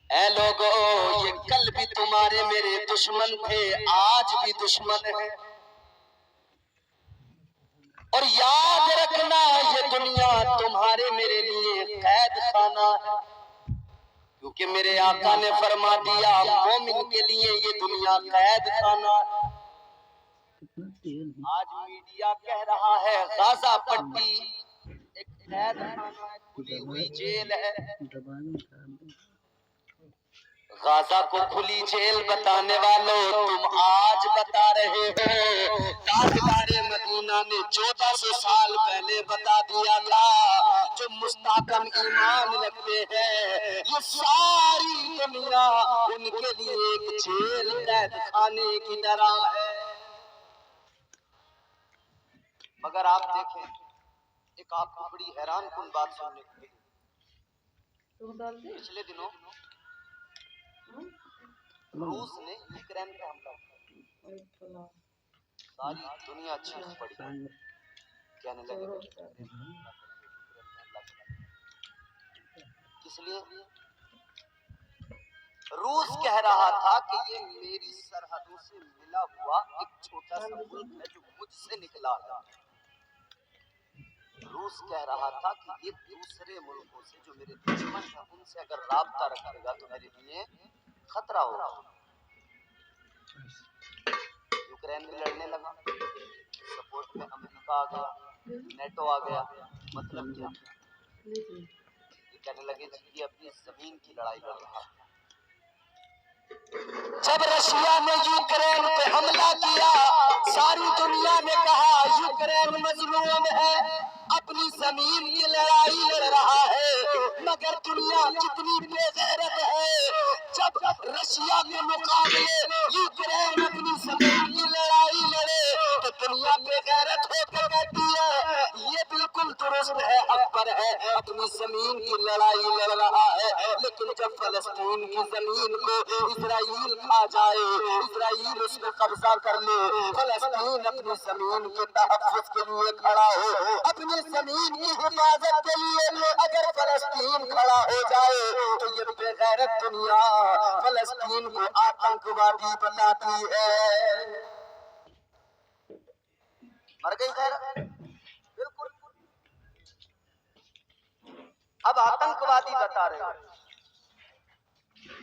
اے لوگو یہ کل بھی تمہارے میرے دشمن تھے، آج بھی دشمن ہے، اور یاد رکھنا یہ دنیا تمہارے میرے لیے قید خانہ ہے، کیونکہ میرے آقا نے فرما دیا مومن کے لیے یہ دنیا قید خانہ ہے۔ آج میڈیا کہہ رہا ہے غازہ پٹی ایک قید خانہ ہے، کھلی ہوئی جیل ہے۔ غازہ کو کھلی جیل بتانے والوں تم آج بتا رہے ہو، تاجدار مدینہ نے 1400 سال پہلے بتا دیا تھا، جو مستحکم ایمان رکھتے ہیں یہ ساری دنیا ان کے لیے ایک جیل قید خانے کی طرح ہے۔ مگر آپ دیکھیں ایک آپ کو بڑی حیران کن بات سننے کو ملی، پچھلے دنوں روس نے یوکرین پہ حملہ کیا، ساری دنیا چیخ پڑی، کہنے لگے کس لیے؟ روس کہہ رہا تھا کہ یہ میری سرحدوں سے ملا ہوا ایک چھوٹا سا ملک ہے جو مجھ سے نکلا ہے۔ روس کہہ رہا تھا کہ یہ دوسرے ملکوں سے جو میرے دشمن ہیں ان سے اگر رابطہ رکھے گا تو میرے لیے خطرہ ہوگا۔ یوکرین میں لڑنے لگا، سپورٹ میں امریکہ آ گیا، نیٹو آ گیا، مطلب کیا؟ یہ کہنے لگے جی یہ اپنی زمین کی لڑائی لڑ رہا ہے۔ جب رشیا نے یوکرین پہ حملہ کیا ساری دنیا نے کہا یوکرین مظلوم ہے، اپنی زمین کی لڑائی لڑ رہا ہے، مگر دنیا کتنی بے غیرت ہے، جب رشیا کے مقابلے یوکرین اپنی زمین کی لڑائی لڑے تو دنیا بے غیرت ہو کے کہتی ہے یہ بالکل درست ہے، حق پر ہے، اپنی زمین کی لڑائی لڑ رہا ہے۔ لیکن جب فلسطین کی زمین کو اسرائیل کھا جائے، اسرائیل اس میں قبضہ کر لے، فلسطین اپنی زمین کے تحفظ کے لیے کھڑا ہو، اپنی زمین کی حفاظت کے لیے اگر فلسطین کھڑا ہو جائے تو یہ بے غیرت دنیا فلسطین کو آتنکوادی بتاتی ہے۔ مر گئی غیرت بالکل۔ اب آتنکوادی بتا رہے ہیں۔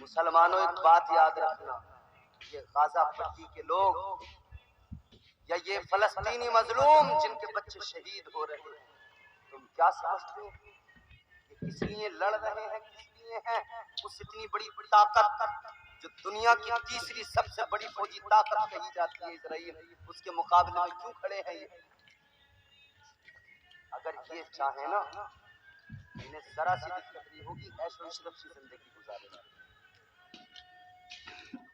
مسلمانوں ایک بات یاد رکھنا، یہ غازہ پٹی کے لوگ یا یہ فلسطینی مظلوم جن کے بچے شہید ہو رہے ہیں، تم کیا سمجھتے ہو کہ کس لیے لڑ رہے ہیں، کس لیے ہیں؟ اس اتنی بڑی طاقت جو دنیا کی تیسری سب سے بڑی فوجی طاقت کہی جاتی ہے اسرائیل، اس کے مقابلے میں کیوں کھڑے ہیں یہ؟ اگر یہ چاہیں نا انہیں ذرا سی دقت نہیں ہوگی، عیش و عشرت کی زندگی گزارے گا۔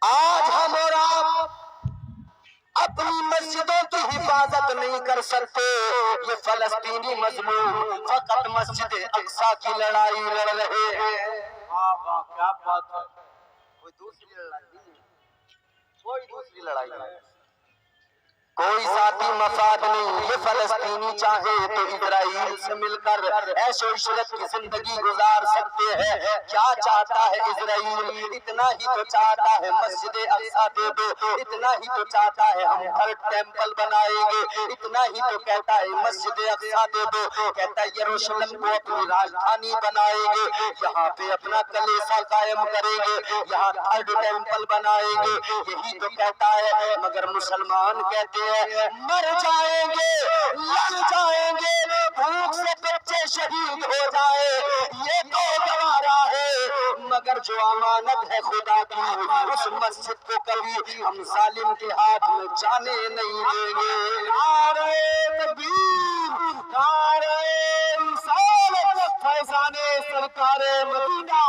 آج ہم اور آپ اپنی مسجدوں کی حفاظت نہیں کر سکتے، یہ فلسطینی مظلوم فقط مسجد اقصی کی لڑائی لڑ رہے ہیں۔ واہ کیا بات ہے، کوئی دوسری لڑائی نہیں ہے، کوئی دوسری لڑائی نہیں، کوئی ذاتی مفاد نہیں۔ یہ فلسطینی چاہے تو اسرائیل سے مل کر عیش و عشرت کی زندگی گزار سکتے ہیں۔ کیا چاہتا ہے اسرائیل؟ اتنا ہی تو چاہتا ہے مسجد اقصی دے دو، اتنا ہی تو چاہتا ہے ہم تھرڈ ٹیمپل بنائیں گے، اتنا ہی تو کہتا ہے مسجد اقصی دے دو، کہتا ہے یروشلم کو اپنی راجدھانی بنائیں گے، یہاں پہ اپنا کلیسا قائم کریں گے، یہاں تھرڈ ٹیمپل بنائیں گے، یہی تو کہتا ہے۔ مگر مسلمان کہتے ہیں مر جائیں گے، لڑ جائیں گے، بھوک سے بچے شہید ہو جائے یہ تو گوارا ہے، مگر جو امانت ہے خدا کی اس مسجد کو کبھی ہم ظالم کے ہاتھ میں جانے نہیں دیں گے۔ نعرہ تکبیر، نعرہ رسالت، فیضان سرکار مدینہ،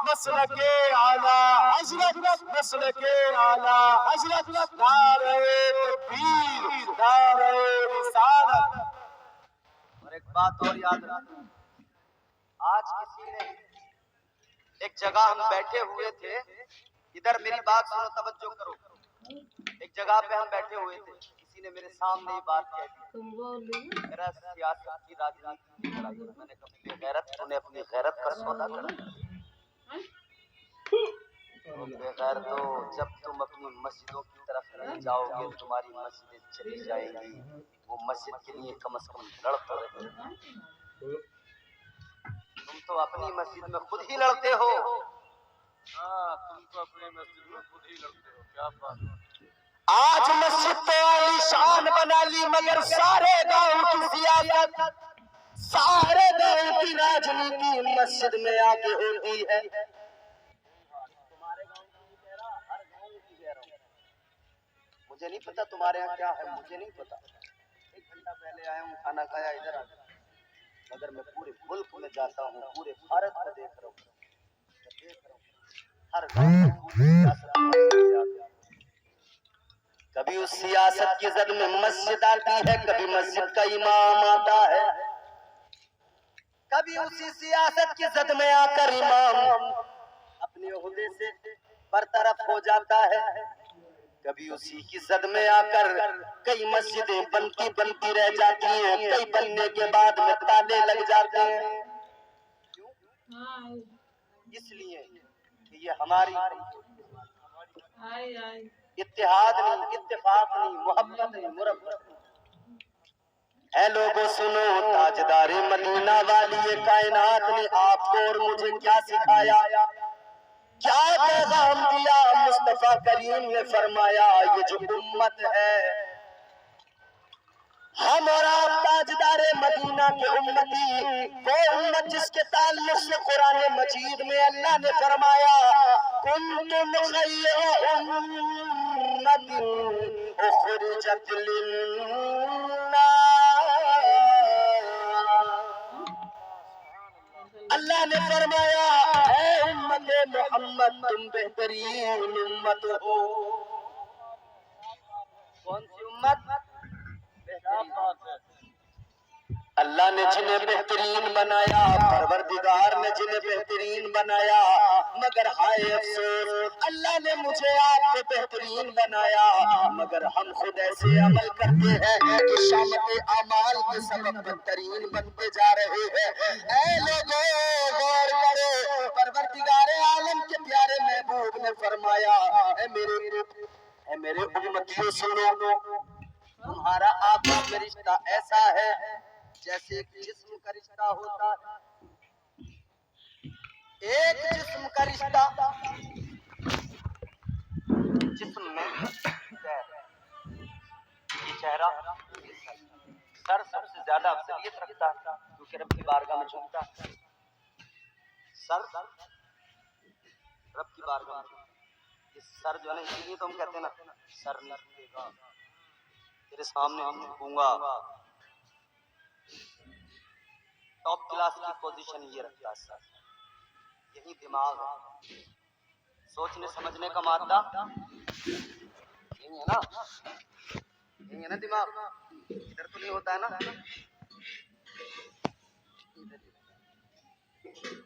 مسلک اعلیٰ حضرت، مسلک اعلیٰ حضرت، نعرہ تکبیر، نعرہ رسالت۔ اور ایک بات اور یاد رکھنا، آج کسی نے ایک جگہ ہم بیٹھے ہوئے تھے، ادھر میری بات سنو توجہ کرو، ایک جگہ پہ ہم بیٹھے ہوئے تھے، کسی نے میرے سامنے یہ بات کہہ دی، میرا سیاست کی راجنیتی کی لڑائی ہے۔ میں نے کہا بے غیرت، تو نے اپنی غیرت کا سودا کرا۔ بے غیرت تو جب تم اپنی مسجدوں کی طرف نہیں جاؤ گے تمہاری مسجدیں چلی جائیں گی۔ وہ مسجد کے لیے کم از کم لڑ تو رہے، تم تو اپنی مسجد میں خود ہی لڑتے ہو۔ ہاں تم تو اپنی مسجد میں خود ہی لڑتے ہو، کیا بات ہے۔ آج مسجد تو عالی شان بنا لی، مگر سارے گاؤں کی سیاست، سارے گاؤں کی راجنیتی مسجد میں آ کے ہوتی ہے۔ تمہارے گاؤں کی کہہ رہا، ہر گاؤں کی کہہ رہا ہوں، مجھے نہیں پتا تمہارے یہاں کیا ہے، مجھے نہیں پتا۔ 1 گھنٹہ پہلے آیا ہوں، کھانا کھایا، ادھر آ گیا، مگر میں پورے ملک میں جاتا ہوں، پورے بھارت میں دیکھ رہا ہوں، ہر گاؤں میں کبھی اس سیاست کی زد میں مسجد آتی ہے، کبھی مسجد کا امام آتا ہے، کبھی اسی سیاست کی زد میں آ کر امام اپنے عہدے سے برطرف ہو جاتا ہے، کبھی اسی کی زد میں آ کر کئی مسجدیں بنتی رہ جاتی ہیں، کئی بننے کے بعد میں تالے لگ جاتے ہیں۔ اس لیے کہ یہ ہماری اتحاد نہیں، اتفاق نہیں، محبت نہیں، مربت نہیں۔ اے لوگوں سنو، تاجدار مدینہ والی کائنات نے آپ کو اور مجھے کیا سکھایا، کیا پیغام دیا؟ مصطفیٰ کریم نے فرمایا یہ جو امت ہے، ہم اور آپ تاجدار مدینہ کے امتی، وہ امت جس کے تعلق سے قرآن مجید میں اللہ نے فرمایا کنتم خیر امت اخرجت للناس، اللہ نے فرمایا اے امت محمد تم بہترین امت ہو۔ کون سی امت؟ اللہ نے جنہیں بہترین بنایا، پروردگار نے جنہیں بہترین بنایا، مگر ہائے افسوس اللہ نے مجھے آپ کو بہترین بنایا، مگر ہم خود ایسے عمل کرتے ہیں کہ شامت اعمال کے سبب بہترین بنتے جا رہے ہیں۔ اے لوگوں غور کرو، پروردگار عالم کے پیارے محبوب نے فرمایا اے میرے امتیوں سنو، تمہارا آپس میں رشتہ ایسا ہے جیسے ایک جسم کا رشتہ ہوتا ہے، ایک جسم کا رشتہ، جسم میں یہ چہرہ، سر سب سے زیادہ افضلیت رکھتا ہے کیونکہ رب کی بارگاہ میں جھکتا ہے، سر رب کی بارگاہ میں، یہ سر جو ہے نا، اسی لیے تو ہم کہتے ہیں نا سر نہیں جھکے گا، تیرے سامنے ہم جھکوں گا۔ ٹاپ کلاس کی پوزیشن یہ رکھتا ہے سر، یہی دماغ ہے، سوچنے سمجھنے کا مادہ یہی ہے نا، یہی ہے نا دماغ، ادھر تو نہیں ہوتا ہے نا،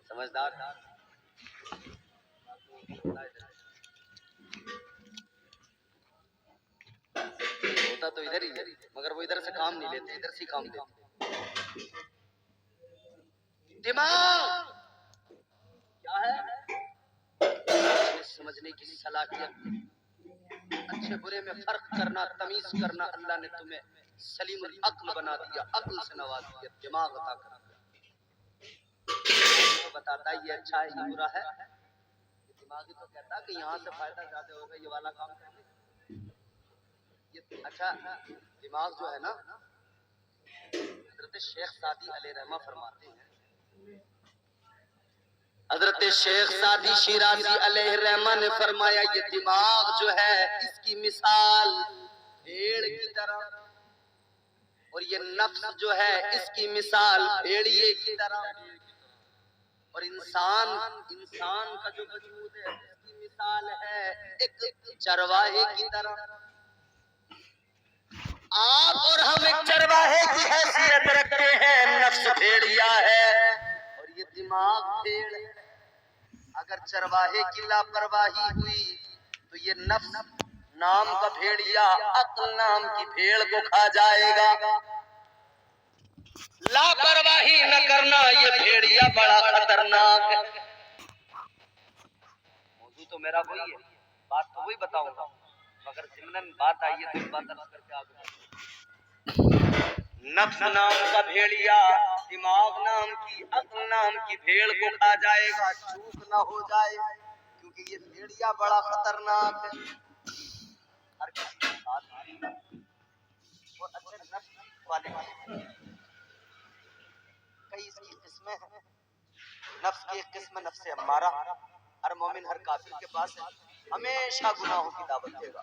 سمجھدار ہوتا تو ادھر ہی ہے، مگر وہ ادھر سے کام نہیں لیتے، ادھر سے کام لیتے۔ دماغ کیا ہے؟ سمجھنے کی صلاحیت، اچھے برے میں فرق کرنا، تمیز کرنا، اللہ نے تمہیں سلیم العقل بنا دیا، عقل سے نواز دیا، دماغ عطا کر دیا، تو بتاتا ہے یہ اچھا ہے یہ برا ہے، دماغی تو کہتا ہے کہ یہاں سے فائدہ زیادہ ہوگا، یہ والا کام کرنے۔ اچھا دماغ جو ہے نا، حضرت شیخ سعدی علیہ رحمہ فرماتے ہیں، حضرت شیخ سعدی شیرازی علیہ رحمہ نے فرمایا یہ دماغ جو ہے اس کی مثال بھیڑ کی طرح، اور یہ نفس جو ہے اس کی مثال بھیڑیے کی طرح، اور انسان کا جو وجود ہے اس کی مثال ہے ایک چرواہے کی طرح۔ آپ اور ہم ایک چرواہے کی حیثیت رکھتے ہیں، نفس بھیڑیا ہے اور یہ دماغ بھیڑ ہے۔ اگر چرواہے کی لاپرواہی ہوئی تو یہ نام کا بھیڑیا عقل نام کی بھیڑ کو کھا جائے گا. لاپرواہی نہ کرنا، یہ بھیڑیا بڑا خطرناک ہے. موضوع تو میرا وہی ہے، بات تو وہی بتاؤں گا، مگر ضمناً بات آئی ہے تو اس بات عرض کر کے آگے. نفس نام کا بھیڑیا دماغ نام کی عقل نام کی بھیڑ کو کھا جائے گا، چوک نہ ہو جائے، کیونکہ یہ بھیڑیا بڑا خطرناک ہے. ہر کسی کے ساتھ اور اچھے نفس والے کئی اس کی قسمیں ہیں. نفس کی ایک قسم نفس امارہ، ہر مومن ہر کافر کے پاس ہے، ہمیشہ گناہوں کی دعوت دے گا.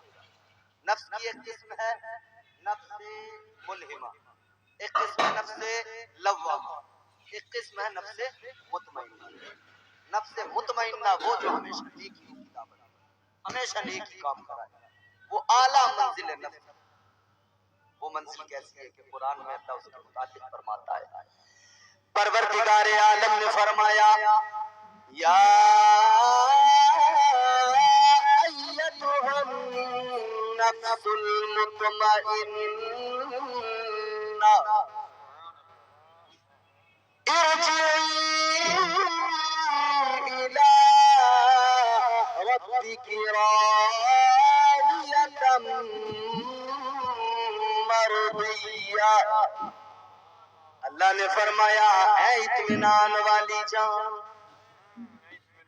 نفس کی ایک قسم ہے نفس ملہمہ، ایک قسم ہے نفس لوامہ، ایک قسم ہے نفس مطمئنہ. نفس مطمئنہ وہ جو ہمیشہ نیکیوں کی دعوت دے، ہمیشہ نیکی کام کرائے، وہ اعلیٰ منزل ہے. نفس وہ منزل کیسی ہے کہ قرآن میں اللہ اس کے متعلق فرماتا ہے. پروردگار عالم نے فرمایا یا ایتھا النفس المطمئنہ ارجعی الی ربک راضیۃ مرضیہ. اللہ نے فرمایا اے اطمینان والی جان،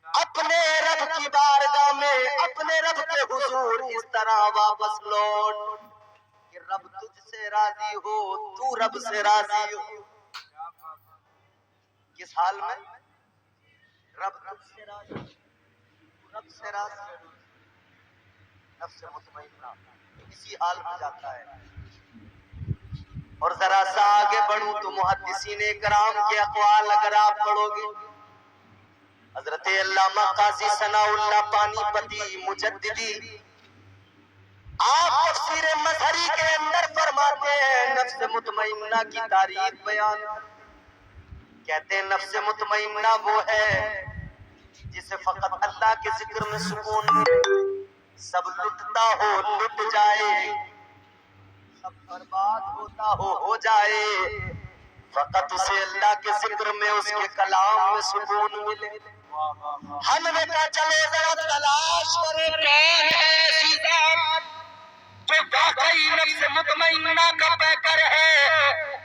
اپنے رب کی بارگاہ میں اپنے رب کے حضور اس طرح واپس لوٹ کہ رب تجھ سے راضی ہو، تو رب سے راضی ہو. کس حال میں؟ رب سے راضی، رب سے راضی. نفس مطمئنہ اسی حال میں جاتا ہے. اور ذرا سا آگے بڑھوں تو محدثین کرام کے اقوال اگر آپ پڑھو گے، حضرت علامہ قاضی ثناء اللہ پانی پتی مجددی آپ تفسیر مظہری کے اندر فرماتے ہیں نفس مطمئنہ کی تعریف بیان کہتے ہیں نفس مطمئنہ وہ ہے جسے فقط اللہ کے ذکر میں سکون ملے، سب لٹتا ہو لٹ جائے، سب برباد ہوتا ہو جائے، فقط اسے اللہ کے ذکر میں اس کے کلام میں سکون ملے. ہم نے کہا چلو ذرا تلاش کریں کون ہے ایسی ذات جو واقعی نفس مطمئنہ کا پیکر ہے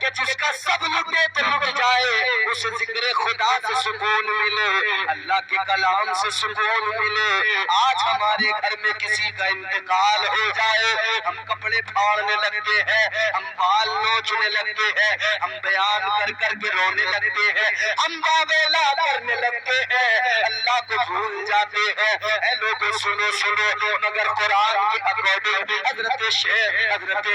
کہ جس کا سب لٹے تو لٹ جائے، اسے ذکر خدا سے سکون ملے، اللہ کے کلام سے سکون ملے. آج ہمارے گھر میں کسی کا انتقال ہو جائے، ہم کپڑے پھاڑنے لگتے ہیں، ہم بال نوچنے لگتے ہیں، ہم بیان کر کر کے رونے لگتے ہیں، ہم باویلا کرنے لگتے ہیں، اللہ کو بھول جاتے ہیں. اے لوگوں سنو سنو، مگر قرآن کے اکارڈنگ حضرت شیخ حضرت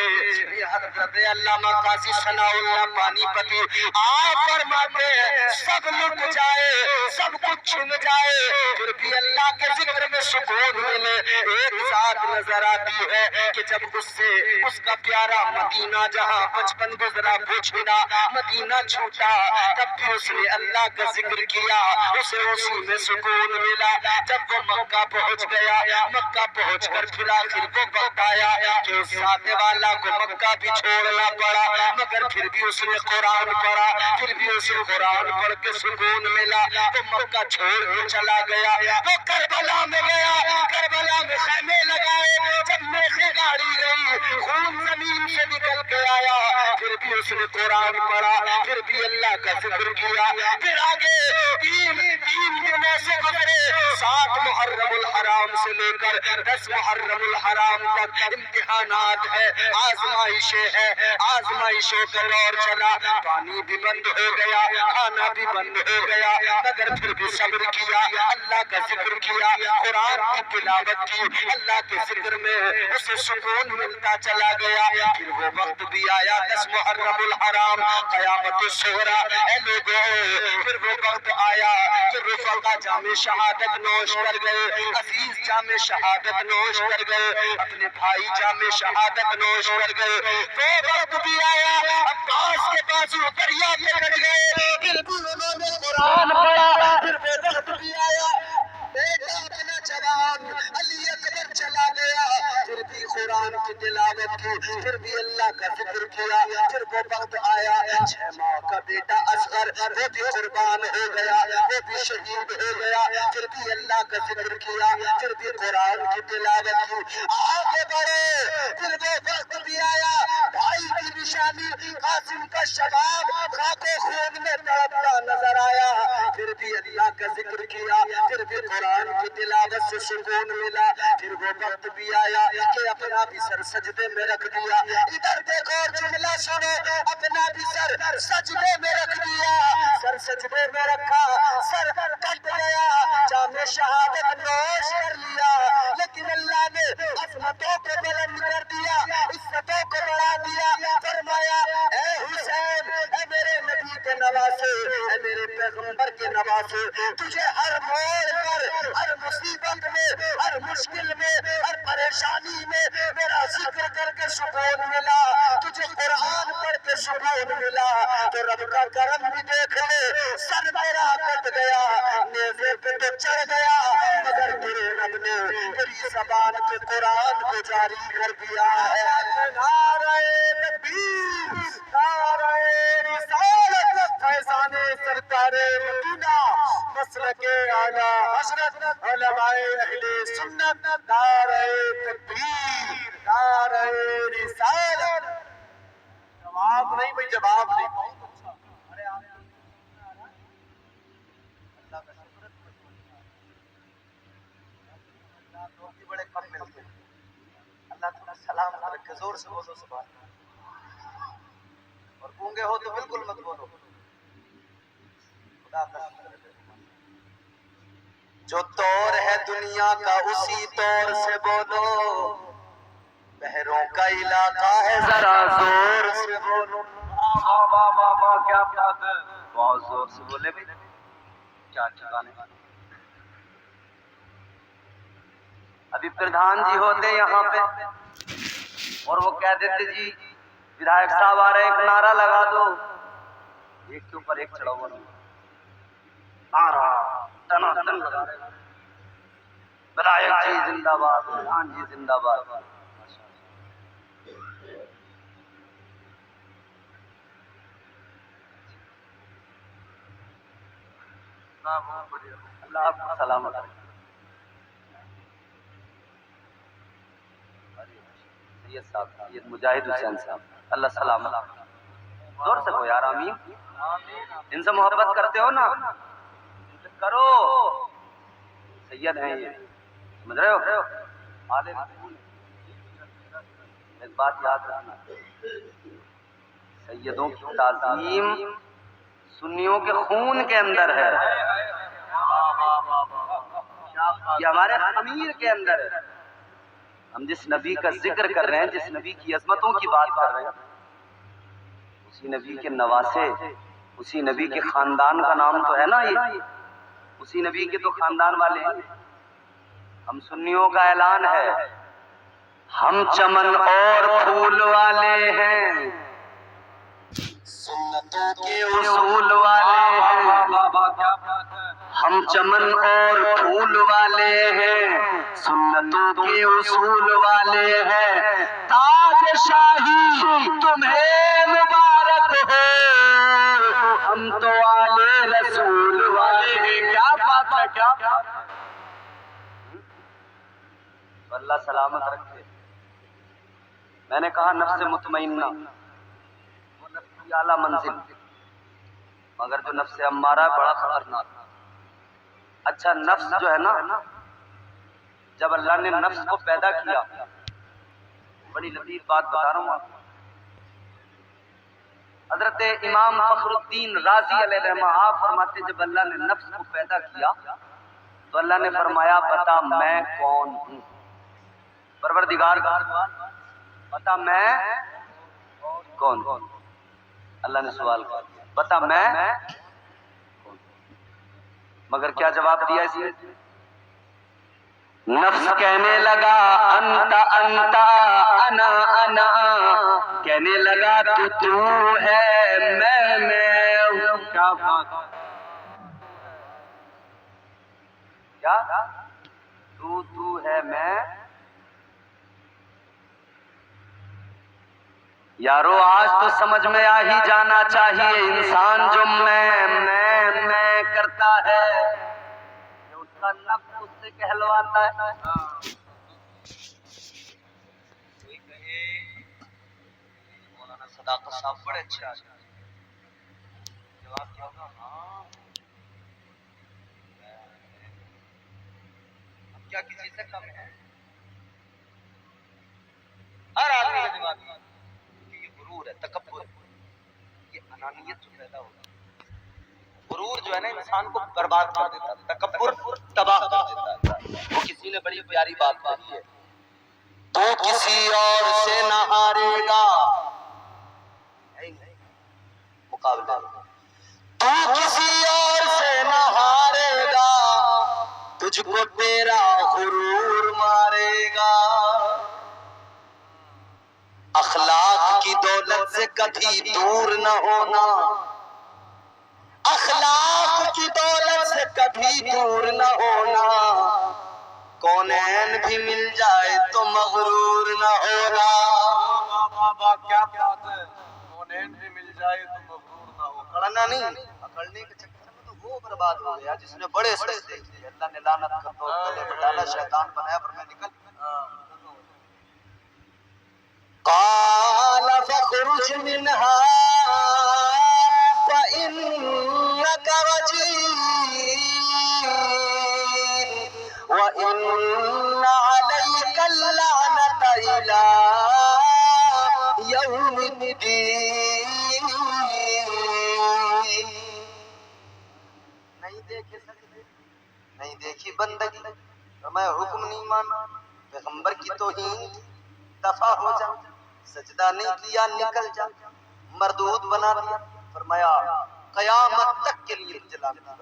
علامہ قاضی ثناء اللہ پانی پتی آپ فرماتے ہیں سب لٹ جائے، سب کچھ چھن جائے، پھر بھی اللہ کے ذکر میں سکون ملے. ایک ذات نظر آتی ہے کہ جب اس کا پیارا مدینہ جہاں بچپن گزرا وہ چھنا، مدینہ چھوٹا، تب بھی اس نے اللہ کا ذکر کیا، اسے اسی میں سکون ملا. جب وہ مکہ پہنچ گیا، مکہ پہنچ کر پھر آخر وہ وقت آیا کہ اس ساتھ والا کو مکہ بھی چھوڑنا پڑا، مگر پھر بھی اس نے قرآن پڑھا، پھر بھی اسے قرآن پڑھ کے سکون ملا. وہ مکہ چھوڑ کے چلا گیا، وہ کربلا میں گیا، کربلا میں خیمے لگائے. جب میخیں گاڑی گئی، خون زمین سے نکل کے آیا، پھر بھی اس نے قرآن پڑھا، پھر بھی اللہ کا ذکر کیا. پھر آگے تین دنوں سے گزرے، 7 محرم الحرام سے لے کر 10 محرم الحرام تک امتحانات ہے، آزمائشیں ہیں، آزمائشوں کا دور چلا. پانی بھی بند ہو گیا، کھانا بھی بند ہو گیا، مگر پھر بھی صبر کیا، اللہ کا ذکر کیا، قرآن کی تلاوت کی، اللہ کے ذکر میں اسے سکون ملتا چلا گیا. پھر وہ وقت بھی آیا 10 محرم الحرام قیامت الصغریٰ. اے لوگوں پھر وہ وقت آیا کہ رفقا جام شہادت نوش کر گئے، عزیز جام شہادت نوش کر گئے، اپنے بھائی جام شہادت نوش کر گئے. وہ وقت بھی آیا عباس کے بازو دریا پہ کٹ گئے، پھر بھی انہوں نے قرآن پڑھا. پھر وہ وقت بھی آیا بیٹا اپنا جوان علی اکبر چلا گیا، پھر بھی کی، پھر بھی اللہ کا ذکر کیا. پھر وہ وقت آیا 6 ماہ کا بیٹا اصغر وہ بھی قربان ہو گیا، وہ بھی شہید ہو گیا، پھر بھی اللہ کا ذکر کیا، پھر بھی قرآن کی تلاوت کی. آگے بڑھے، پھر وہ وقت بھی آیا بھائی کی نشانی قاسم کا شباب خاک و خون میں تڑپتا نظر آیا، پھر بھی اللہ کا ذکر کیا، پھر بھی قرآن کی تلاوت سے سکون ملا. پھر وہ وقت بھی آیا کہ اپنا بھی سر سجدے میں رکھ دیا. ادھر دیکھو اور جملہ سنو، اپنا بھی سر سجدے میں رکھ دیا. سر سجدے میں رکھا، سر کٹ گیا، جام شہادت نوش کر لیا. لیکن اللہ نے عظمتوں کو بلند کر دیا، عزتوں کو بڑھا دیا. فرمایا اے حسین، اے میرے نبی کے نواسے، اے میرے پیغمبر کے نواسے، تجھے ہر موڑ پر، ہر مصیبت میں، ہر مشکل میں، ہر پریشانی میں میرا ذکر کر کے سکون ملا، تجھے قرآن پڑھ کے سکون ملا. تو رب کا کرم بھی دیکھ لے، سر میرا کٹ گیا، نیزے پہ تو چڑھ گیا، مگر میرے رب نے میری زبان پہ قرآن کو جاری کر دیا ہے. نعرہ تکبیر، نعرہ رسالت، فیضان سرکار مدینہ، مسلک اعلی حضرت علماء اہل سنت. نعرہ تکبیر، نعرہ رسالت. جواب نہیں بھائی، جواب نہیں. اللہ کا شکر ہے، لوگ بھی بڑے کم ملتے ہیں. اللہ تمہیں سلام رکھے. زور سے بولو سبحان اللہ. اور گونگے ہو تو بالکل مت بولو. خدا کا شکر ہے. جو طور ہے دنیا کا اسی طور سے بولو، بحروں کا علاقہ ہے ذرا زور سے بولو. واہ واہ واہ واہ، کیا بات ہے. بہت زور سے بولے بھائی، کیا ٹھکانے. ابھی پردھان جی ہوتے یہاں پہ اور وہ کہہ دیتے جی ودھائک صاحب آ رہے ایک نعرہ لگا دو، ایک کے اوپر ایک چڑھا ہوا نعرہ تنا تن لگا رہے. ودھائک جی زندہ باد، پردھان جی زندہ باد. اللہ آپ کو سلامت رکھے. سید صاحب، سید مجاہد حسین صاحب، اللہ سلامت. زور سے ہو یار، آمین. ان سے محبت کرتے ہو نا، ان سے کرو. سید ہیں یہ، سمجھ رہے ہو. ایک بات یاد رکھنا، سیدوں کی تعظیم سنیوں کے خون کے اندر ہے، یہ ہمارے خمیر کے اندر ہے. ہم جس نبی کا ذکر کر رہے ہیں، جس نبی کی عظمتوں کی بات کر رہے ہیں، اسی نبی کے نواسے، اسی نبی کے خاندان کا نام تو ہے نا یہ، اسی نبی کے تو خاندان والے ہیں. ہم سنیوں کا اعلان ہے، ہم چمن اور پھول والے ہیں، سنتوں کے اصول والے ہیں. ہم چمن اور پھول والے ہیں، سنتوں کے اصول والے ہیں. تاج شاہی تمہیں مبارک ہو، ہم تو آل رسول والے ہیں. کیا بات ہے، کیا بات ہے. اللہ سلامت رکھے. میں نے کہا نفس مطمئنہ وہ نفس کی اعلیٰ منزل، مگر جو نفس امارہ ہے بڑا خطرناک. اچھا نفس جو ہے نا، جب اللہ نے نفس کو پیدا کیا، بڑی لطیف بات بتا رہا ہوں آپ. حضرت امام فخر الدین رازی علیہ الرحمہ آپ فرماتے جب اللہ نے نفس کو پیدا کیا تو اللہ نے فرمایا بتا میں کون ہوں. پروردگار بتا میں کون ہوں. اللہ نے سوال کیا بتا میں کون. مگر کیا جواب دیا اسی نے؟ نفس کہنے لگا انت انت انا انا، کہنے لگا تو ہے میں ہوں. کیا بات، کیا تو ہے میں. یارو آج تو سمجھ میں آ ہی جانا چاہیے انسان جو میں کرتا ہے یہ اس کا نفس اس سے کہلواتا ہے. کوئی کہے مولانا صداقت صاحب بڑے اچھے آدمی ہیں. جواب کیا ہوگا؟ ہاں ہم کیا کسی سے کم ہے؟ ہر آدمی کا جواب ہے کہ یہ غرور ہے، تکبر ہے، یہ انانیت جو پیدا ہوتا ہے. غرور جو ہے نا انسان کو برباد کر دیتا ہے، تکبر تباہ کر دیتا ہے. وہ کسی نے بڑی پیاری بات کہی ہے، تو کسی اور سے نہ ہارے گا مقابلے میں، تو کسی اور سے نہ ہارے گا تجھ کو تیرا غرور مارے گا. اخلاق کی دولت سے کبھی دور نہ ہونا، اخلاق کی دولت سے کبھی دور نہ ہونا، کونین بھی مل جائے تو مغرور نہ ہونا. کیا بات ہے، کونین بھی مل جائے تو مغرور نہ ہو. اکڑنا نہیں، اکڑنے کے چکر میں تو وہ برباد ہو گیا جس نے بڑے سجدے کیے. اللہ نے لعنت کر دو گلے میں ڈالا، شیطان بنایا پر میں نکل. قال فاخرج منها فإنك رجيم وإن عليك اللعنة إلى يوم الدين. نہیں دیکھے سجدے، نہیں دیکھی بندگی، میں حکم نہیں مانا، پیغمبر کی توہین کی، دفع ہو جا. سجدہ نہیں کیا نکل جا، مردود بنا دیا. فرمایا قیامت تک کے لیے جلا دیا.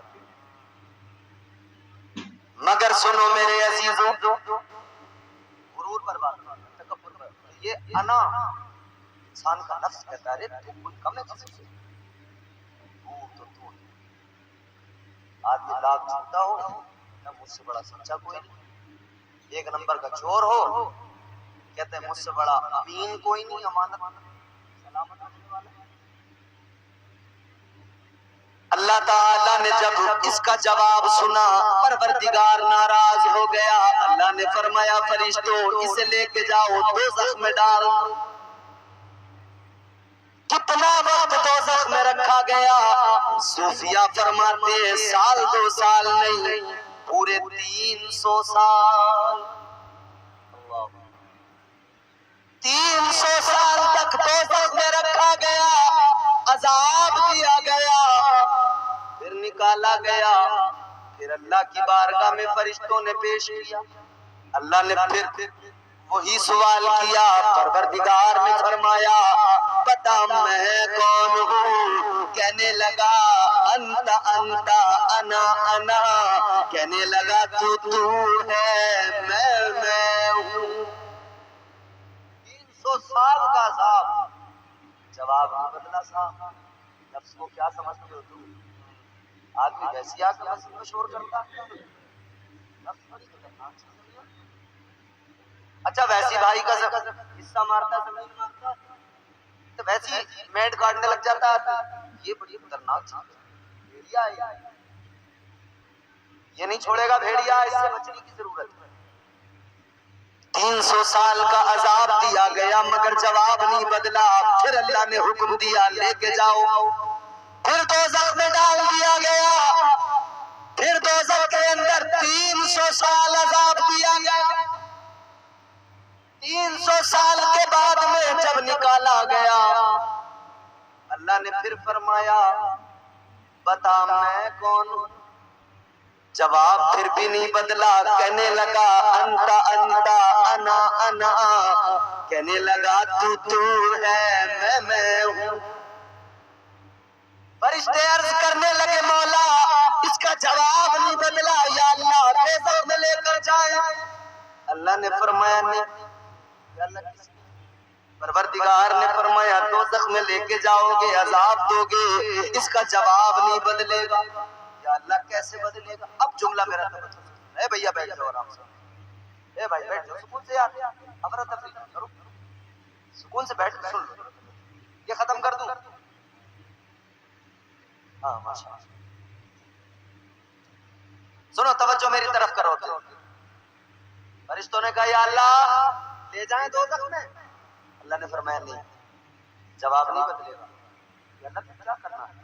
مگر سنو میرے عزیزوں، غرور پر بات، تکبر پر، یہ انا انسان کا نفس کہتا ہے تو کوئی کم ہے کسی سے. تو آدمی لاکھ جھوٹا ہو نہ مجھ سے بڑا سچا کوئی نہیں، ایک نمبر کا چور ہو کہتے ہیں مجھ سے بڑا امین کوئی نہیں، امانت سلامت رکھنے والا. اللہ تعالیٰ نے جب اس کا جواب سنا پروردگار ناراض ہو گیا. اللہ نے فرمایا فرشتوں اسے لے کے جاؤ دوزخ میں ڈال. کتنا وقت دوزخ میں رکھا گیا؟ صوفیہ فرماتے ہیں سال 2 سال نہیں، پورے 300 سال. 300 سال تک دوزخ میں رکھا گیا، عذاب دیا گیا، پھر نکالا گیا. پھر اللہ کی بارگاہ میں فرشتوں نے پیش کیا. اللہ نے پھر وہی سوال کیا. پروردگار نے فرمایا بتا میں کون ہوں؟ کہنے لگا انت انت انا انا، کہنے لگا تو ہے میں ہوں. 300 سال کا عذاب، جواب نہیں بدلا صاحب. نفس کو کیا سمجھتے ہو تم؟ آدمی ویسی آ کے مسجد میں شور کرتا ہے. نفس بڑی خطرناک چیز ہے. اچھا ویسی بھائی کا حصہ مارتا، زمین مارتا تو ویسی میڈ کاٹنے لگ جاتا ہے. یہ بڑی خطرناک چیز ہے. بھیڑیا ہے یہ نہیں چھوڑے گا. بھیڑیا اس سے بچنے کی ضرورت ہے. 300 سال کا عذاب دیا گیا مگر جواب نہیں بدلا. پھر اللہ نے حکم دیا لے کے جاؤ. پھر دوزخ میں ڈال دیا گیا. پھر دوزخ کے اندر 300 سال عذاب دیا گیا. 300 سال کے بعد میں جب نکالا گیا اللہ نے پھر فرمایا بتا میں کون ہوں؟ جواب پھر بھی نہیں بدلا. کہنے لگا انت انت انا انا، کہنے لگا تو ہے میں ہوں. فرشتے عرض کرنے لگے مولا اس کا جواب نہیں بدلا، یا اللہ دوزخ میں لے کر جائیں. اللہ نے فرمایا نہیں. پروردگار نے فرمایا دوزخ میں لے کے جاؤ گے، عذاب دو گے، اس کا جواب نہیں بدلے گا. یا اللہ کیسے بدلے گا؟ اب جملہ میرا توجہ. اے بھیا بیٹھ جاؤ آرام سے. اے بھائی بیٹھ جاؤ سکون سے. یار افراتفری کرو، سکون سے بیٹھ سن لو. یہ ختم کر دوں؟ ہاں ماشاء اللہ. سنو توجہ میری طرف کرو. فرشتوں نے کہا یا اللہ لے جائیں دوزخ میں؟ اللہ نے فرمایا نہیں، جواب نہیں بدلے گا. یا اللہ کیا کرنا ہے؟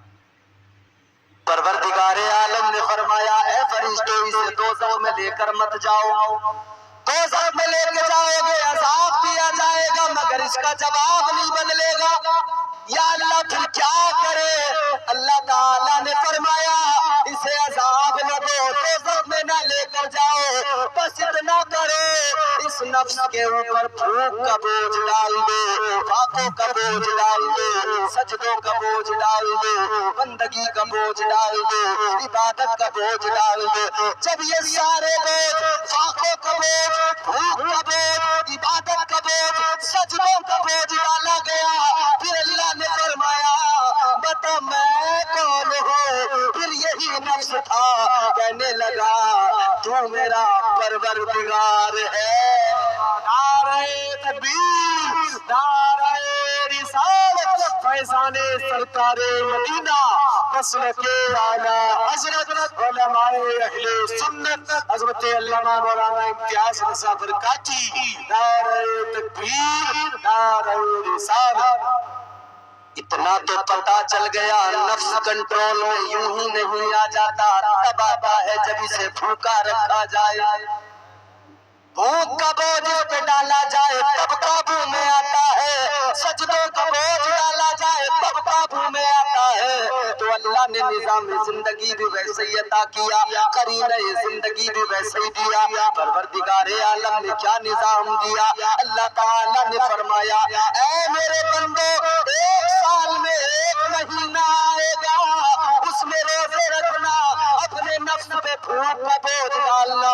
پروردگار عالم نے فرمایا اے فرشتوں اسے دوزخ میں لے کر مت جاؤ. دوزخ میں لے کے جاؤ گے عذاب دیا جائے گا مگر اس کا جواب نہیں بدلے گا. یا اللہ پھر کیا کرے؟ اللہ تعالیٰ نے فرمایا اسے عذاب نہ دو، دوزخ میں نہ لے کر جاؤ، بس اتنا کرو اس نفس کے اوپر بھوک کا بوجھ ڈال دو، فاقوں کا بوجھ ڈال دو، سجدوں کا بوجھ ڈال دو، بندگی کا بوجھ ڈال دو، عبادت کا بوجھ ڈال دو. جب یہ سارے بوجھ، فاقوں کا بوجھ، بھوک کا بوجھ، عبادت کا بوجھ، سجدوں کا بوجھ ڈالا گیا، پھر اللہ نے فرمایا بتا میں کون ہوں؟ پھر یہی نفس تھا کہنے لگا تو میرا پروردگار ہے. نعرہ تکبیر، نعرہ رسالت، فیضان سرکار مدینہ، مسلک اعلیٰ حضرت علماء اہل سنت حضرت علامہ مولانا امتیاز رضا برکاتی. نعرہ تکبیر، نعرہ رسالت. اتنا تو پتا چل گیا نفس کنٹرول میں یوں ہی نہیں آ جاتا، تب آتا ہے جب اسے بھوکا رکھا جائے، بھوک کا بوجھ اس پہ ڈالا جائے تب قابو میں آتا ہے، سجدوں کا بوجھ ڈالا جائے تب قابو میں آتا ہے. تو اللہ نے نظام زندگی بھی ویسے ہی عطا کیا، قرینہ زندگی بھی ویسے ہی دیا. پروردگار عالم نے کیا نظام دیا؟ اللہ تعالیٰ نے فرمایا اے میرے بندو 1 سال میں 1 مہینہ آئے گا، اس میں روزے رکھنا، اپنے نفس پہ بھوک کا بوجھ ڈالنا،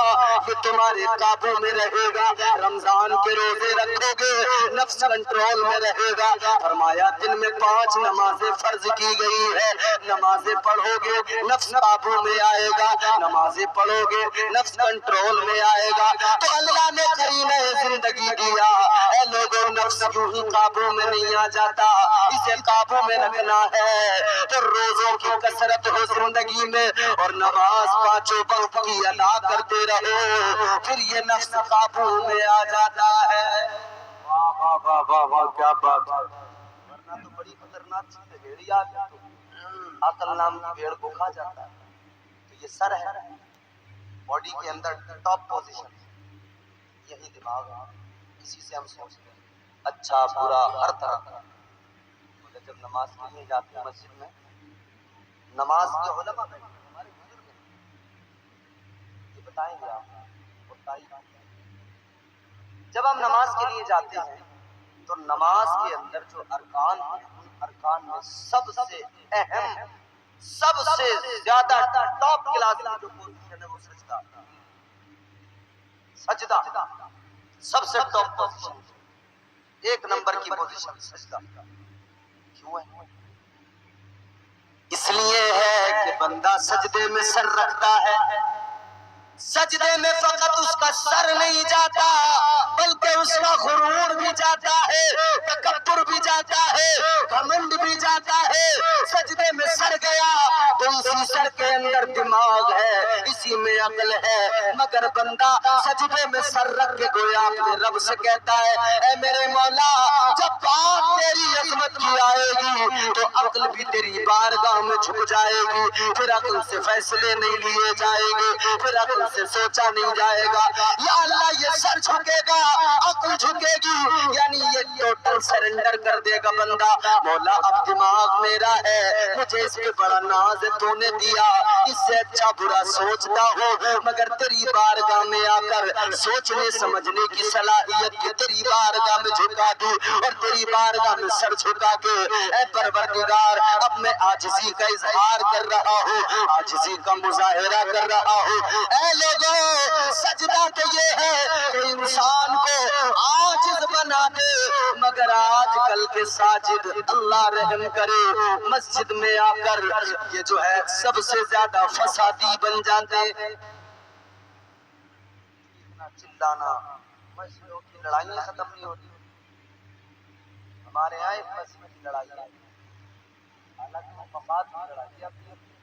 یہ تمہارے قابو میں رہے گا. رمضان کے روزے رکھو گے نفس کنٹرول میں رہے گا. فرمایا دن میں 5 نمازیں فرض کی گئی ہے، نمازیں پڑھو گے نفس قابو میں آئے گا، نمازیں پڑھو گے نفس کنٹرول میں آئے گا. تو اللہ نے قرینہ زندگی دیا. اے لوگوں نفس یوں ہی قابو میں نہیں آ جاتا، اسے قابو میں رکھنا ہے تو روزوں کی کثرت ہو زندگی میں اور نماز 5 وقت کی ادا کرتے رہو، پھر یہ نفس قابو میں آ جاتا ہے. واہ واہ واہ واہ واہ، کیا بات ہے. ورنہ تو بڑی خطرناک چیز ہے، بھیڑی آدمی تو عقل نام کی بھیڑ کو کھا جاتا ہے. تو یہ سر ہے باڈی کے اندر ٹاپ پوزیشن، یہی دماغ ہے، اسی سے ہم سوچتے ہیں اچھا برا ہر طرح کا. مگر جب نماز کے لیے جاتے ہیں مسجد میں، نماز کے علماء بیٹھے ہیں، ہمارے بزرگ ہیں، یہ بتائیں گے آپ بتائیے. جب ہم نماز کے لیے جاتے ہیں تو نماز کے اندر جو ارکان ہیں ان ارکان میں سب سے اہم، سب سے زیادہ ٹاپ کلاس کی جو پوزیشن ہے وہ سجدہ. سجدہ سب سے ٹاپ پوزیشن، 1 نمبر کی پوزیشن سجدہ. کیوں ہے؟ اس لیے ہے کہ بندہ سجدے میں سر رکھتا ہے، سجدے میں فقط اس کا سر نہیں جاتا بلکہ اس کا غرور بھی جاتا ہے، تکبر بھی جاتا ہے، گھمنڈ بھی جاتا ہے. سجدے میں سر گیا تو اسی سر کے اندر دماغ ہے، اسی میں عقل ہے. مگر بندہ سجدے میں سر رکھ کے گویا اپنے رب سے کہتا ہے اے میرے مولا جب بات تیری عظمت کی آئے گی تو عقل بھی تیری بارگاہ میں جھک جائے گی، پھر عقل سے فیصلے نہیں لیے جائیں گے، پھر عقل سے سوچا نہیں جائے گا. یا اللہ یہ سر جھکے گا، عقل جھکے گی، یعنی یہ ٹوٹل سرنڈر کر دے گا بندہ. مولا اب دماغ میرا ہے، مجھے اس پہ بڑا ناز تو نے دیا، اس سے اچھا برا سوچتا ہوں مگر تیری بارگاہ میں آ کر سوچنے سمجھنے کی صلاحیت کی تیری بارگاہ میں جھکا دوں اور تیری بارگاہ میں سر جھکا کے اے پروردگار اب میں عاجزی کا اظہار کر رہا ہوں، عاجزی کا مظاہرہ کر رہا ہوں. اے لوگوں سجدہ تو یہ ہے کہ انسان کو عاجز بنا دے، مگر آج کل کے ساجد اللہ رحم کرے مسجد میں آ کر یہ جو ہے سب سے زیادہ فسادی بن جاتے ہیں. اتنا چلانا مسجدوں کی لڑائیاں ختم نہیں ہوتی. ہمارے یہاں ایک مسجد کی لڑائی ہے، حالانکہ وہ مفاد کی لڑائی ہے اپنی اپنی،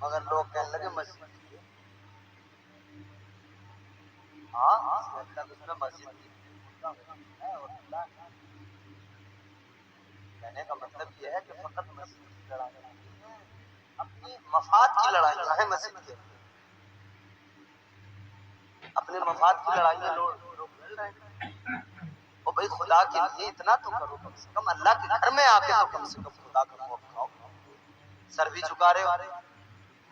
مگر لوگ کہنے لگے مسجد کی ہے۔ ہاں اس میں مسجد کی ہے اور کہنے کا مطلب یہ ہے کہ فقط مسجد کی لڑائی نہیں ہے، اپنی مفاد کی لڑائیاں ہیں مسجد کے، اپنے مفاد کی لڑائیاں لوگ لڑ رہے ہیں۔ اور بھائی خدا کے لیے اتنا تو کرو، کم سے کم اللہ کے گھر میں آ کے تو کم سے کم خدا کا خوف کھاؤ، سر بھی جھکا رہے ہو،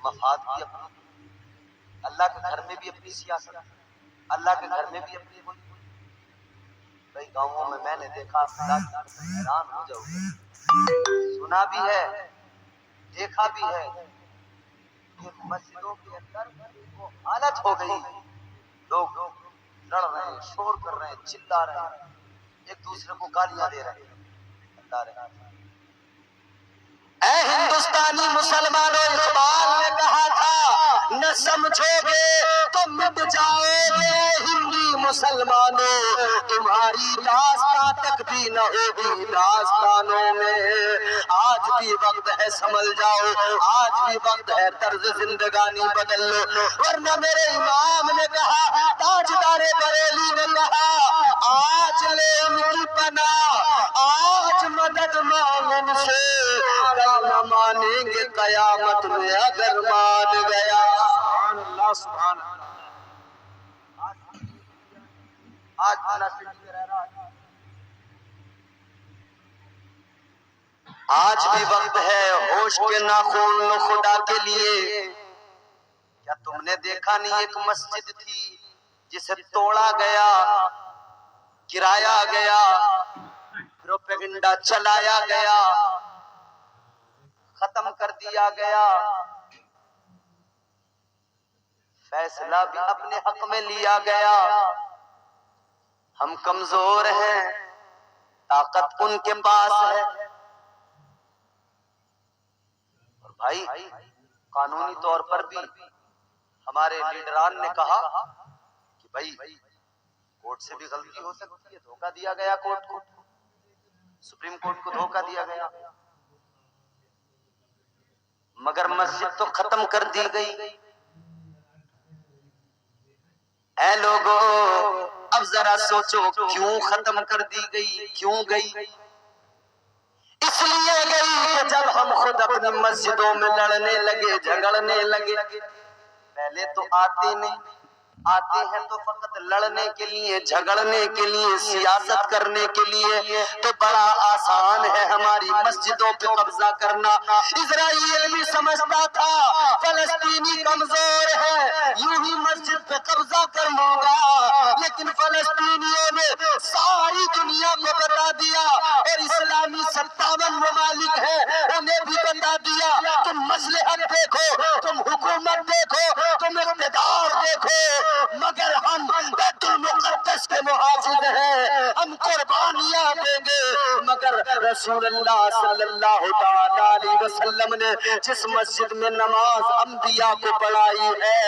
مفاد بھی اپنی، اللہ کے گھر میں بھی اپنی سیاست، اللہ کے گھر میں بھی اپنی کوئی، کئی گاؤں میں نے دیکھا، حیران ہو جاؤ گے، سنا بھی ہے دیکھا بھی ہے کہ مسجدوں کے اندر وہ حالت ہو گئی، لوگ لڑ رہے ہیں، شور کر رہے ہیں، چلا رہے ہیں، ایک دوسرے کو گالیاں دے رہے ہیں۔ اللہ رہے اے ہندوستانی مسلمانوں، اقبال نے کہا تھا نہ سمجھو گے تو مٹ جاؤ گے ہندی مسلمانوں، تمہاری داستان تک بھی نہ ہوگی داستانوں میں۔ آج بھی وقت ہے سنبھل جاؤ، آج بھی وقت ہے طرز زندگانی بدل لو، ورنہ میرے امام نے کہا، تاجدار بریلی نے کہا، آج لے ان کی پناہ، آج مدد مانگ ان سے، کل نہ مانیں گے قیامت میں اگر مان گیا۔ سبحان اللہ سبحان اللہ۔ آج بنا سٹی میں رہ رہا ہے، آج بھی وقت ہے ہوش کے ناخن لو خدا کے لیے۔ کیا تم نے دیکھا نہیں ایک مسجد تھی جسے توڑا گیا، گرایا گیا، پروپیگنڈا چلایا گیا، ختم کر دیا گیا، فیصلہ بھی اپنے حق میں لیا گیا۔ ہم کمزور ہیں، طاقت ان کے پاس ہے، اور بھائی قانونی طور پر بھی ہمارے لیڈران نے کہا کہ بھائی کورٹ سے بھی غلطی ہو سکتی ہے، دھوکہ دیا گیا کورٹ کو، سپریم کورٹ کو دھوکہ دیا گیا، مگر مسجد تو ختم کر دی گئی۔ اے لوگو اب ذرا سوچو کیوں ختم کر دی گئی، کیوں گئی؟ اس لیے گئی کہ جب ہم خود اپنی مسجدوں میں لڑنے لگے، جھگڑنے لگے، پہلے تو آتے نہیں، آتے ہیں تو فقط لڑنے کے لیے، جھگڑنے کے لیے، سیاست کرنے کے لیے، تو بڑا آسان ہے ہماری مسجدوں پہ قبضہ کرنا۔ اسرائیل بھی سمجھتا تھا فلسطینی کمزور ہے، یوں ہی مسجد پہ قبضہ کر لوں گا، لیکن فلسطینیوں نے ساری دنیا کو بتا دیا، اور اسلامی 57 ممالک ہیں انہیں بھی بتا دیا، تم مصلحت دیکھو، تم حکومت دیکھو، تم اقتدار دیکھو، مگر ہم بیت المقدس کے محافظ ہیں، ہم قربانیاں دیں گے۔ مگر رسول اللہ صلی اللہ علیہ وسلم نے جس مسجد میں نماز انبیاء کو پڑھائی ہے،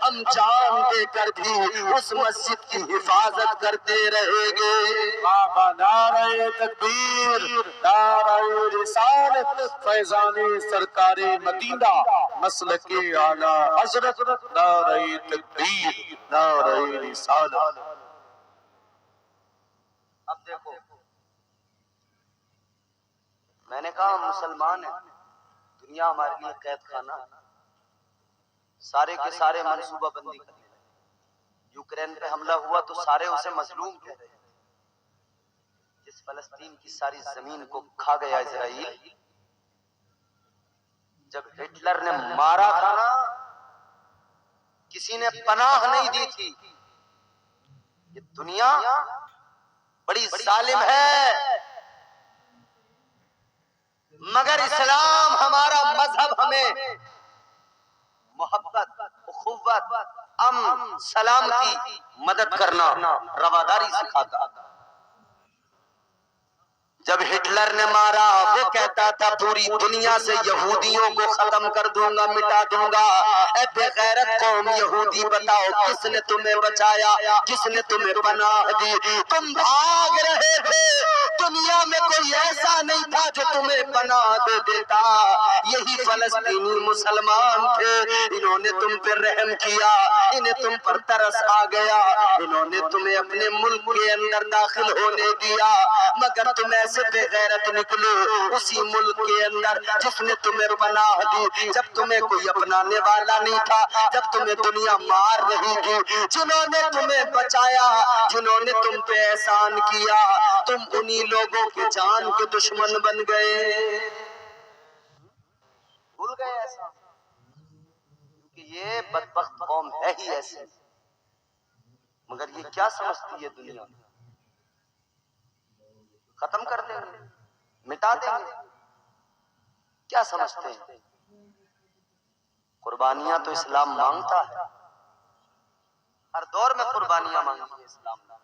ہم جان دے کر بھی اس مسجد کی حفاظت کرتے رہیں گے۔ بابا نعرہ تکبیر، نعرہ رسالت، فیضان سرکار مدینہ، مسلک اعلی حضرت، نعرہ تکبیر، نعرہ رسالت۔ اب دیکھو میں نے کہا ہم مسلمان ہیں، دنیا ہمارے لیے قید خانہ، سارے کے سارے منصوبہ بندی کرنے لگے، یوکرین پہ حملہ ہوا تو سارے اسے مظلوم کہہ رہے ہیں، جس فلسطین کی ساری زمین کو کھا گیا اسرائیل، جب ہٹلر نے مارا تھا نا، کسی نے پناہ نہیں دی تھی۔ یہ دنیا بڑی ظالم ہے، مگر اسلام ہمارا مذہب ہمیں محبت، اخوت، امن، سلامتی، مدد کرنا، رواداری سکھاتا۔ جب ہٹلر نے مارا وہ کہتا تھا پوری دنیا سے یہودیوں کو ختم کر دوں گا، مٹا دوں گا۔ اے بے غیرت قوم یہودی بتاؤ کس نے تمہیں بچایا، کس نے تمہیں پناہ دی؟ تم بھاگ رہے تھے، دنیا میں کوئی ایسا نہیں تھا جو تمہیں پناہ دے دیتا، یہی فلسطینی مسلمان تھے۔ انہوں نے تم پر رحم کیا، انہیں تم پر ترس آ گیا، انہوں نے تمہیں اپنے ملک کے اندر داخل ہونے دیا، مگر تم ایسے بے غیرت نکلے اسی ملک کے اندر جس نے تمہیں پناہ دی، جب تمہیں کوئی اپنانے والا نہیں تھا، جب تمہیں دنیا مار رہی تھی، جنہوں نے تمہیں بچایا، جنہوں نے تم پہ احسان کیا، تم انہی لوگوں کے جان کے دشمن بن گئے۔ بھول گئے ایسا، کیونکہ یہ بدبخت قوم ہے ہی ایسی، مگر یہ کیا سمجھتی ہے دنیا، ختم کر دیں گے، مٹا دیں گے، کیا سمجھتے ہیں؟ قربانیاں تو اسلام مانگتا ہے، ہر دور میں قربانیاں مانگی ہے اسلام نے،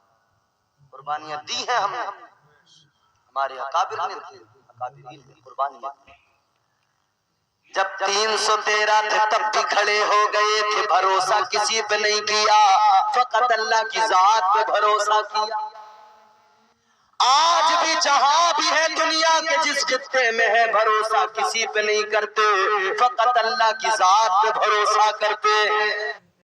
قربانیاں دی ہیں ہم نے، ہمارے اکابر نے دی، اکابرین نے قربانیاں دی۔ جب 313 تھے تب بھی کھڑے ہو گئے تھے، بھروسہ کسی پہ نہیں کیا، فقط اللہ کی ذات پہ بھروسہ کیا۔ آج بھی جہاں بھی ہے دنیا کے جس خطے میں ہے، بھروسہ کسی پہ نہیں کرتے، فقط اللہ کی ذات پہ بھروسہ کرتے۔